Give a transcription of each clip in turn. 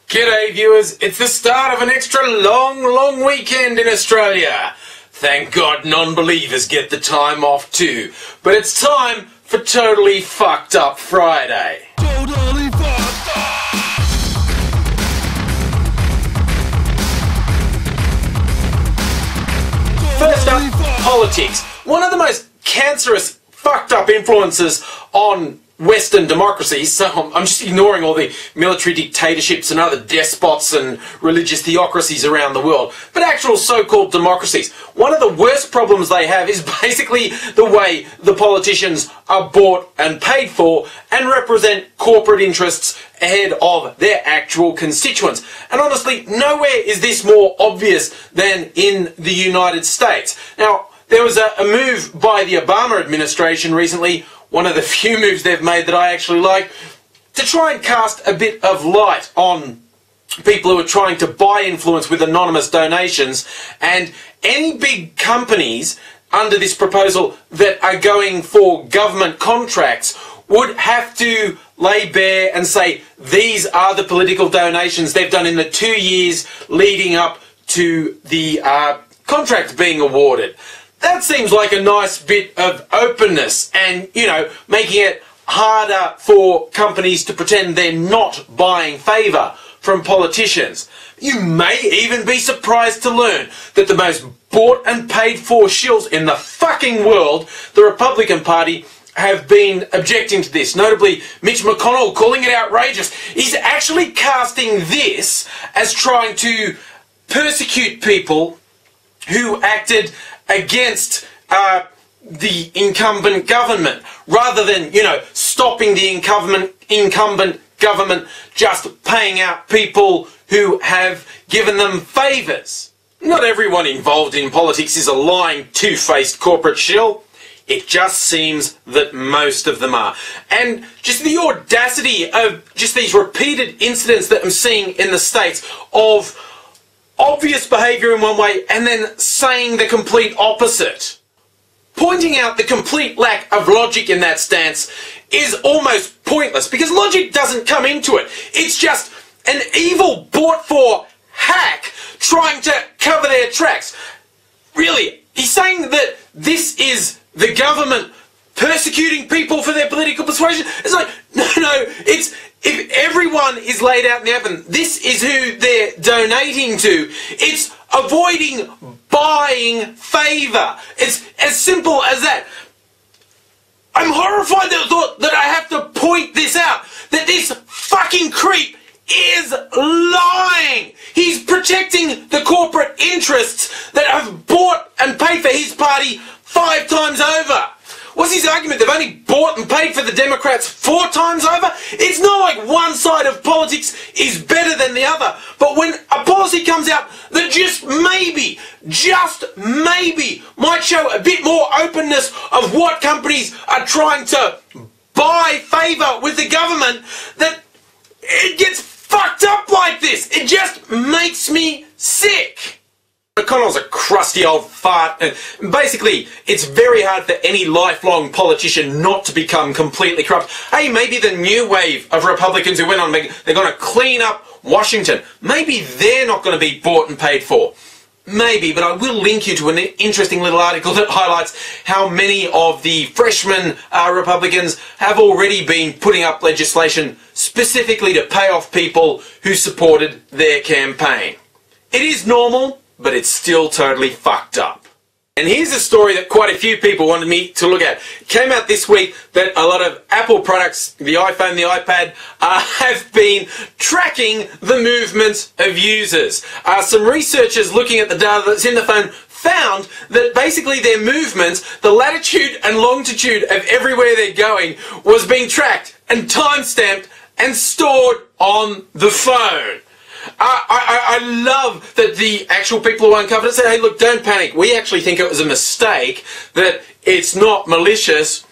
G'day viewers, it's the start of an extra long weekend in Australia. Thank God non-believers get the time off too. But it's time for Totally Fucked Up Friday. Totally fucked up! First up, politics. One of the most cancerous, fucked up influences on Western democracies, so I'm just ignoring all the military dictatorships and other despots and religious theocracies around the world, but actual so-called democracies. One of the worst problems they have is basically the way the politicians are bought and paid for and represent corporate interests ahead of their actual constituents. And honestly, nowhere is this more obvious than in the United States. Now, there was a move by the Obama administration recently, one of the few moves they've made that I actually like, to try and cast a bit of light on people who are trying to buy influence with anonymous donations, and any big companies under this proposal that are going for government contracts would have to lay bare and say these are the political donations they've done in the 2 years leading up to the contract being awarded. That seems like a nice bit of openness and, you know, making it harder for companies to pretend they're not buying favour from politicians. You may even be surprised to learn that the most bought and paid for shills in the fucking world, the Republican Party, have been objecting to this. Notably, Mitch McConnell calling it outrageous. He's actually casting this as trying to persecute people who acted against the incumbent government, rather than, you know, stopping the incumbent government just paying out people who have given them favours. Not everyone involved in politics is a lying, two-faced corporate shill. It just seems that most of them are. And just the audacity of just these repeated incidents that I'm seeing in the States of obvious behaviour in one way and then saying the complete opposite. Pointing out the complete lack of logic in that stance is almost pointless, because logic doesn't come into it. It's just an evil bought-for hack trying to cover their tracks. Really, he's saying that this is the government persecuting people for their political persuasion. It's like, no, it's, if everyone is laid out in the open, this is who they're donating to. It's avoiding buying favour. It's as simple as that. I'm horrified at the thought that I have to point this out, that this fucking creep is lying. He's protecting the corporate interests that have bought and paid for his party 5 times over. What's his argument? They've only bought and paid for the Democrats 4 times over? It's not like one side of politics is better than the other. But when a policy comes out that just maybe might show a bit more openness of what companies are trying to buy favour with the government, that it gets fucked up like this. It just makes me sick. McConnell's a crusty old fart, and basically it's very hard for any lifelong politician not to become completely corrupt. Hey, maybe the new wave of Republicans who went on, they're going to clean up Washington. Maybe they're not going to be bought and paid for. Maybe, but I will link you to an interesting little article that highlights how many of the freshman Republicans have already been putting up legislation specifically to pay off people who supported their campaign. It is normal, but it's still totally fucked up. And here's a story that quite a few people wanted me to look at. It came out this week that a lot of Apple products, the iPhone, the iPad, have been tracking the movements of users. Some researchers looking at the data that's in the phone found that basically their movements, the latitude and longitude of everywhere they're going, was being tracked and time-stamped and stored on the phone. I love that the actual people who uncovered it said, hey, look, don't panic. We actually think it was a mistake, that it's not malicious.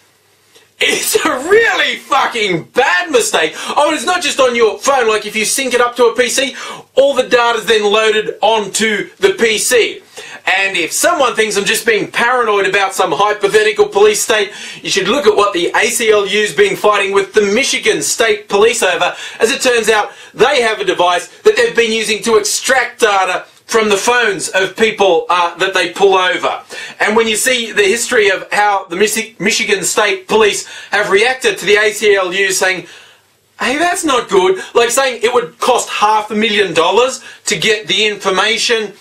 It's a really fucking bad mistake. Oh, and it's not just on your phone. Like, if you sync it up to a PC, all the data's then loaded onto the PC. And if someone thinks I'm just being paranoid about some hypothetical police state, you should look at what the ACLU's been fighting with the Michigan State Police over. As it turns out, they have a device that they've been using to extract data from the phones of people that they pull over. And when you see the history of how the Michigan State Police have reacted to the ACLU saying, hey, that's not good, like saying it would cost $500,000 to get the information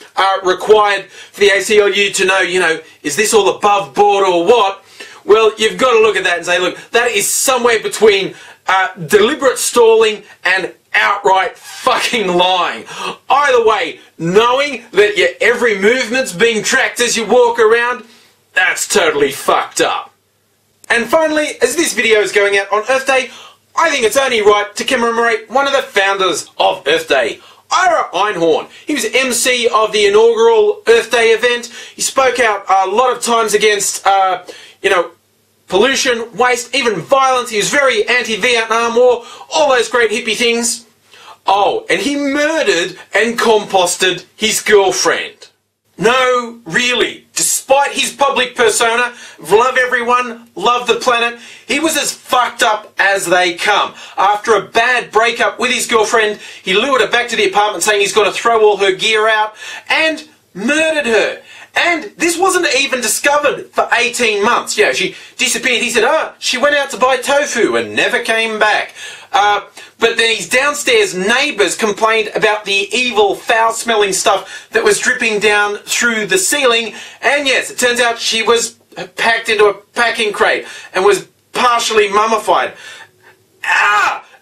required for the ACLU to know, you know, is this all above board or what? Well, you've got to look at that and say, look, that is somewhere between deliberate stalling and outright fucking lying. Either way, knowing that your every movement's being tracked as you walk around, that's totally fucked up. And finally, as this video is going out on Earth Day, I think it's only right to commemorate one of the founders of Earth Day, Ira Einhorn. He was MC of the inaugural Earth Day event. He spoke out a lot of times against, you know, pollution, waste, even violence. He was very anti-Vietnam War, all those great hippie things. Oh, and he murdered and composted his girlfriend. No, really. Despite his public persona, love everyone, love the planet, he was as fucked up as they come. After a bad breakup with his girlfriend, he lured her back to the apartment saying he's going to throw all her gear out and murdered her. And this wasn't even discovered for 18 months. Yeah, she disappeared. He said, she went out to buy tofu and never came back. But then his downstairs neighbours complained about the evil, foul-smelling stuff that was dripping down through the ceiling. And yes, it turns out she was packed into a packing crate and was partially mummified.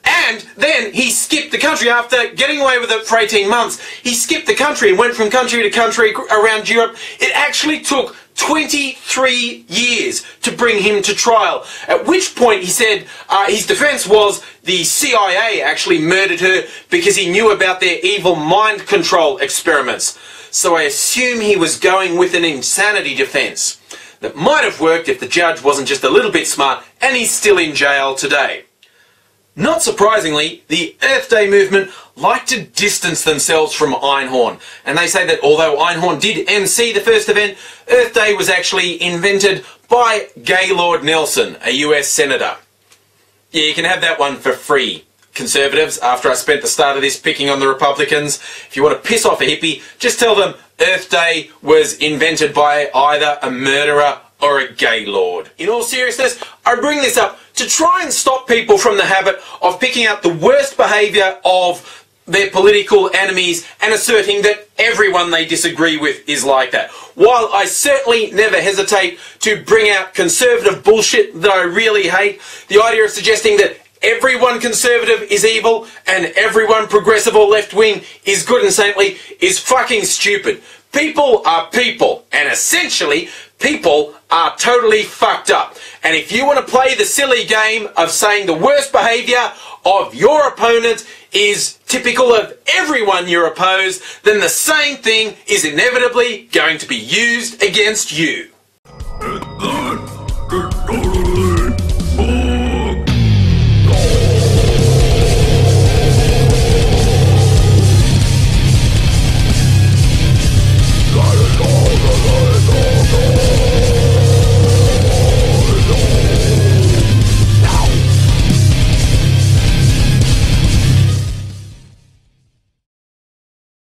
And then he skipped the country after getting away with it for 18 months. He skipped the country and went from country to country around Europe. It actually took 23 years to bring him to trial, at which point he said his defense was the CIA actually murdered her because he knew about their evil mind control experiments. So I assume he was going with an insanity defense that might have worked if the judge wasn't just a little bit smart, and he's still in jail today. Not surprisingly, the Earth Day movement like to distance themselves from Einhorn, and they say that although Einhorn did MC the first event, Earth Day was actually invented by Gaylord Nelson, a US Senator. Yeah, you can have that one for free, conservatives, after I spent the start of this picking on the Republicans. If you want to piss off a hippie, just tell them Earth Day was invented by either a murderer or a Gaylord. In all seriousness, I bring this up to try and stop people from the habit of picking out the worst behaviour of their political enemies and asserting that everyone they disagree with is like that. While I certainly never hesitate to bring out conservative bullshit that I really hate, the idea of suggesting that everyone conservative is evil and everyone progressive or left-wing is good and saintly is fucking stupid. People are people, and essentially, people are totally fucked up. And if you want to play the silly game of saying the worst behaviour of your opponent is typical of everyone you're opposed, then the same thing is inevitably going to be used against you.